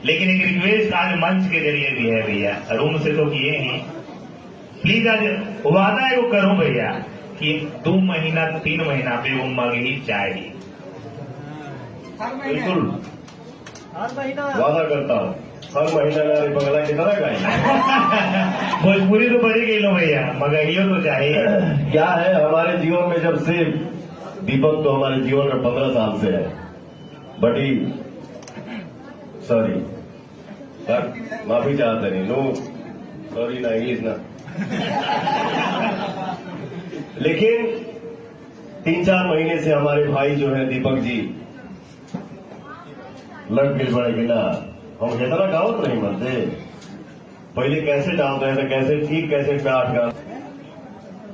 लेकिन एक रिक्वेस्ट आज मंच के जरिए भी है भैया, रूम से तो किए ही, प्लीज आज वादा है वो करो भैया कि 2 महीना 3 महीना पे वो मग ही चाहिए। बिल्कुल हर महीना वादा करता हूँ, हर महीना मेरे बंगला की तरह गाएंगे। भोजपुरी तो बड़ी गई लो भैया, मगर ये तो चाहिए। क्या है हमारे जीवन में, जब से दीपक तो हमारे जीवन में 15 साल से है, बड़ी सॉरी माफी चाहते नहीं, नो सॉरी ना इंग्लिश ना। लेकिन 3-4 महीने से हमारे भाई जो है दीपक जी लग गिल पड़े गिला, हम इतना गाओ तो नहीं मनते। पहले कैसे डालते हैं तो कैसे ठीक कैसे पे 8 गाना,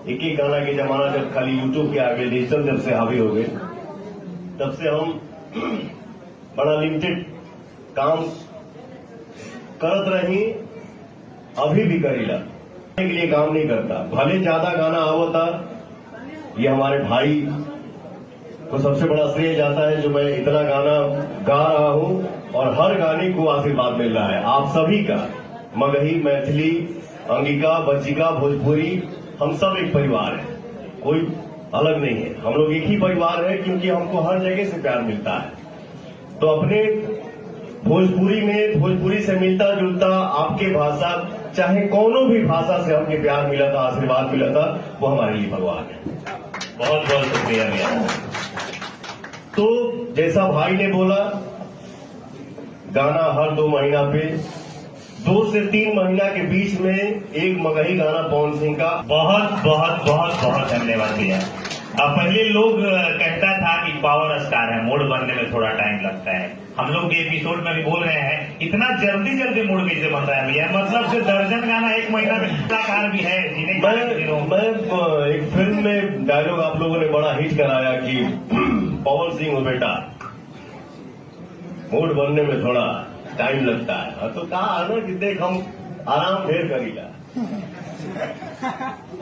एक ही गाना के जमाना जब खाली यूट्यूब के आगे डिजिटल जब से हावी हो गए, तब से हम बड़ा लिमिटेड काम करत रही, अभी भी करीला के लिए काम नहीं करता। भले ज्यादा गाना आवता, ये हमारे भाई को सबसे बड़ा श्रेय जाता है जो मैं इतना गाना गा रहा हूं और हर गाने को आशीर्वाद मिल रहा है आप सभी का। मगही, मैथिली, अंगिका, बच्चिका, भोजपुरी, हम सब एक परिवार है, कोई अलग नहीं है। हम लोग एक ही परिवार है क्योंकि हमको हर जगह से प्यार मिलता है। तो अपने भोजपुरी में, भोजपुरी से मिलता जुलता आपके भाषा, चाहे कोनो भी भाषा से हमके प्यार मिला था, आशीर्वाद मिला था, वो हमारे लिए भगवान है। बहुत बहुत शुक्रिया भैया। तो जैसा भाई ने बोला, गाना हर 2 महीना पे, 2 से 3 महीना के बीच में एक मगही गाना पवन सिंह का। बहुत बहुत बहुत बहुत धन्यवाद भैया। अब पहले लोग कहता था कि पावर स्टार है, मूड बनने में थोड़ा टाइम लगता है। हम लोग ये एपिसोड में भी बोल रहे हैं, इतना जल्दी जल्दी मूड कैसे बन रहा है भैया? मतलब से दर्जन गाना 1 महीना में कलाकार भी है जिन्हें मैं एक फिल्म में डायलॉग आप लोगों ने बड़ा हिट कराया कि पवन सिंह हो बेटा, मूड बनने में थोड़ा टाइम लगता है। तो कहा ना कि देख हम आराम ढेर करीला,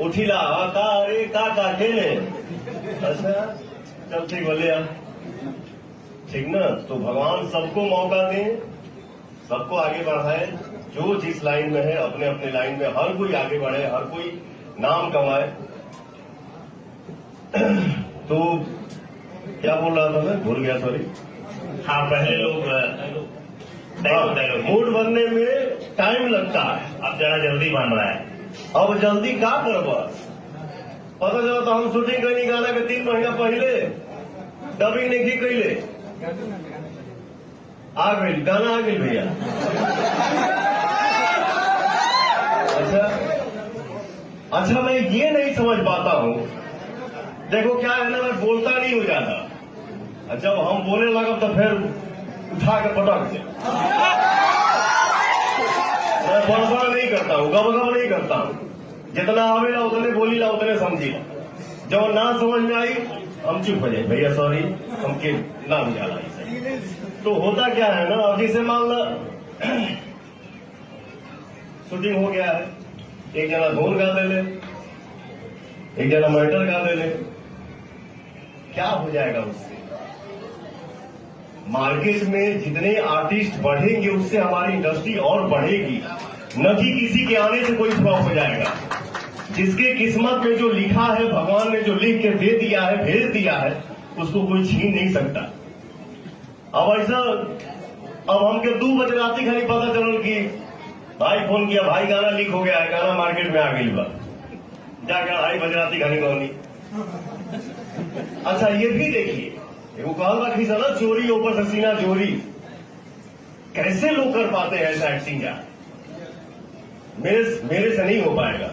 उठीला का अरे का खेले, अच्छा चल ठीक बोले यार, ठीक ना। तो भगवान सबको मौका दें, सबको आगे बढ़ाए, जो जिस लाइन में है अपने अपने लाइन में हर कोई आगे बढ़े, हर कोई नाम कमाए। तो क्या बोल रहा था मैं, भूल गया, सॉरी। हाँ, पहले लोग मूड बनने में टाइम लगता है, अब जरा जल्दी बन रहा है। अब जल्दी क्या करबा, पता चला तो हम शूटिंग करनी गाना के 3 महीना पहले डबिंग नहीं की कैले, आ गई गाना आ गई भैया। अच्छा मैं ये नहीं समझ पाता हूँ, देखो क्या है ना, मैं बोलता नहीं हो जाता, जब हम बोलने लगा तो फिर उठा के पटक दे। मैं बड़बड़ नहीं करता हूँ, गबगब नहीं करता हूँ, जितना आवेला उतने बोली ला उतने समझी ला, जब ना समझ में आई हम चुप हो जाए, भैया सॉरी हमके ना बुझाला। तो होता क्या है ना, अब जैसे मान लो शूटिंग हो गया है, एक जना धोन गा दे ले, एक जना मैटर गा दे ले, क्या हो जाएगा उससे? मार्केट में जितने आर्टिस्ट बढ़ेंगे उससे हमारी इंडस्ट्री और बढ़ेगी, न कि किसी के आने से कोई फ्लॉप हो जाएगा। जिसके किस्मत में जो लिखा है, भगवान ने जो लिख के दे दिया है, भेज दिया है, उसको कोई छीन नहीं सकता। अब ऐसा, अब हमके 2 बजे राती खाली पता चल कि भाई फोन किया, भाई गाना लीक हो गया है, गाना मार्केट में आ गई बा, जाकर 2:30 बजे राती खाली कहनी। अच्छा ये भी देखिए, वो कहल रखी था ना, चोरी ऊपर से सीना चोरी, कैसे लोग कर पाते हैं ऐसा एक्टिंग? यार मेरे से नहीं हो पाएगा।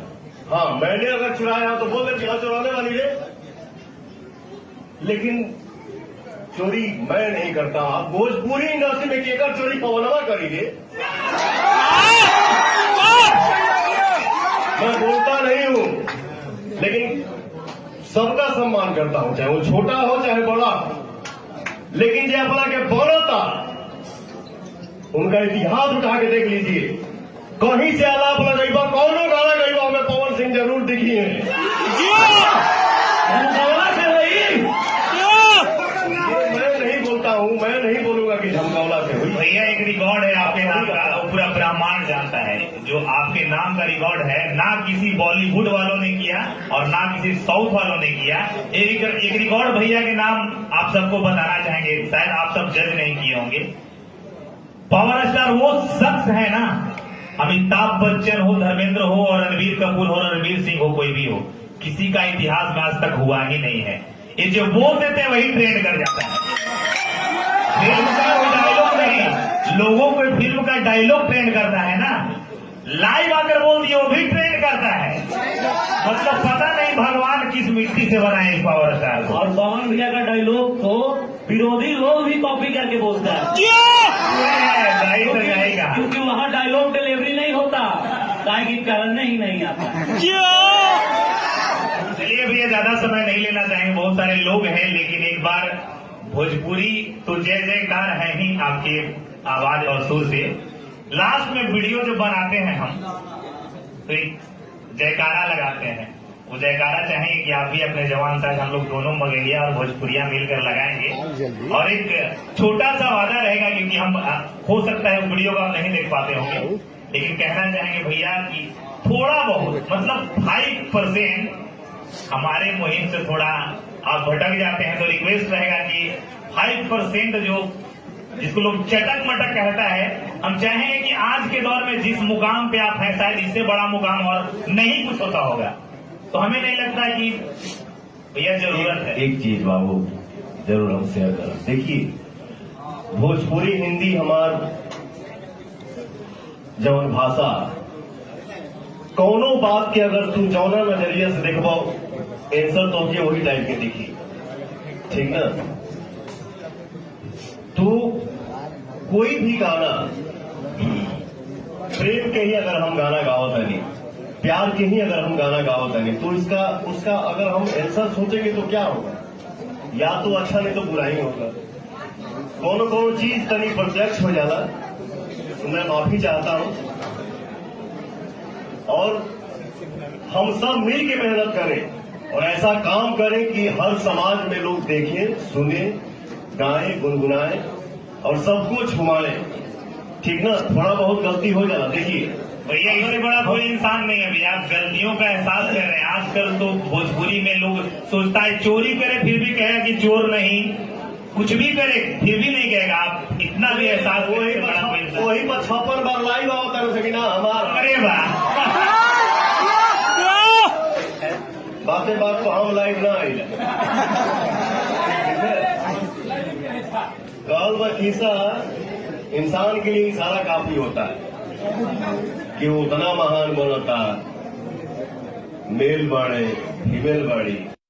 हाँ, मैंने अगर चुराया तो बोल दे चुराने वाली रे, लेकिन चोरी मैं नहीं करता। आप भोजपुरी इंडस्ट्री में केकर चोरी पवनवा करी रे, मैं बोलता नहीं हूं, लेकिन सबका सम्मान करता हूं, चाहे वो छोटा हो चाहे बड़ा हो, लेकिन जो अपना के बनता उनका इतिहास उठा के देख लीजिए, कहीं से आलाप लगेगा, कौनो गाना गईबा हमें पवन सिंह जरूर दिखी है। मैं नहीं बोलता हूं, मैं नहीं बोलूंगा कि झमकौला से हुई। भैया एक रिकॉर्ड है आपके है आपका, वो पूरा ब्रह्मांड जानता है। जो आपके नाम का रिकॉर्ड है, ना किसी बॉलीवुड वालों ने किया और ना किसी साउथ वालों ने किया। एक रिकॉर्ड भैया के नाम आप सबको बताना चाहेंगे, शायद आप सब जज नहीं किए होंगे। पावर स्टार वो शख्स है ना, अमिताभ बच्चन हो, धर्मेंद्र हो और रणबीर कपूर हो, रणबीर सिंह हो, कोई भी हो, किसी का इतिहास में आज तक हुआ ही नहीं है। ये जो बोल देते हैं वही ट्रेंड कर जाता है। फिल्म का कोई डायलॉग नहीं, लोगों को फिल्म का डायलॉग ट्रेंड करता है ना, लाइव आकर बोल दिए वो भी ट्रेंड करता है। मतलब पता नहीं भगवान किस मिट्टी से बनाए इस पावर स्टार को। और पवन भैया का डायलॉग तो विरोधी लोग भी कॉपी करके बोलता है, जाएगा क्योंकि वहाँ डायलॉग डिलीवरी नहीं होता, काहे की करने ही नहीं आता। चलिए भैया, ज्यादा समय नहीं लेना चाहेंगे, बहुत सारे लोग हैं, लेकिन एक बार भोजपुरी तो जय जयकार है ही आपकी आवाज और सुर से। लास्ट में वीडियो जो बनाते हैं हम, तो एक जयकारा लगाते हैं। वो जयकारा चाहेंगे कि आप भी अपने जवान साथ, हम लोग दोनों मगहिया और भोजपुरिया मिलकर लगाएंगे। और एक छोटा सा वादा रहेगा, क्योंकि हम हो सकता है वीडियो को आप नहीं देख पाते होंगे, लेकिन कहना चाहेंगे भैया कि थोड़ा बहुत, मतलब 5% हमारे मुहिम से थोड़ा आप भटक जाते हैं, तो रिक्वेस्ट रहेगा कि 5% जो जिसको लोग चटक मटक कहता है, हम चाहेंगे कि आज के दौर में जिस मुकाम पे आप हैं, शायद इससे बड़ा मुकाम और नहीं कुछ होता होगा। तो हमें नहीं लगता है कि भैया जरूरत है। एक चीज बाबू जरूर हम शेयर करें। देखिए, भोजपुरी हिंदी हमार जौन भाषा, कौनो बात के अगर तुम जौना नजरिया से देखबो, आंसर तो के वही टाइप के दिखी, ठीक ना। तो कोई भी गाना, प्रेम के ही अगर हम गाना गावत नहीं, प्यार के ही अगर हम गाना गावत नहीं, तो उसका अगर हम आंसर सोचेंगे तो क्या होगा? या तो अच्छा नहीं तो बुरा ही होगा। कौन चीज तनी प्रत्यक्ष हो जाला, तो मैं माफी चाहता हूं। और हम सब मिल के मेहनत करें और ऐसा काम करें कि हर समाज में लोग देखें, सुने, गाएं, गुनगुनाएं और सबको छुमाएं, ठीक ना। थोड़ा बहुत गलती हो जाला, देखिए भैया इससे बड़ा कोई इंसान नहीं है भैया, आप गलतियों का एहसास कर रहे हैं। आजकल तो भोजपुरी में लोग सोचता है चोरी करे फिर भी कहेगा कि चोर नहीं, कुछ भी करे फिर भी नहीं कहेगा। आप इतना भी एहसास, वही पर 56 बार लाइव आओ कर सके ना हमारा। अरे वाह, बातें बात को हम लाइव ना आई कल व खीसा इंसान के लिए सारा काफी होता है कि वो उतना महान बनता, मेल बढ़े, फीमेल बढ़ी।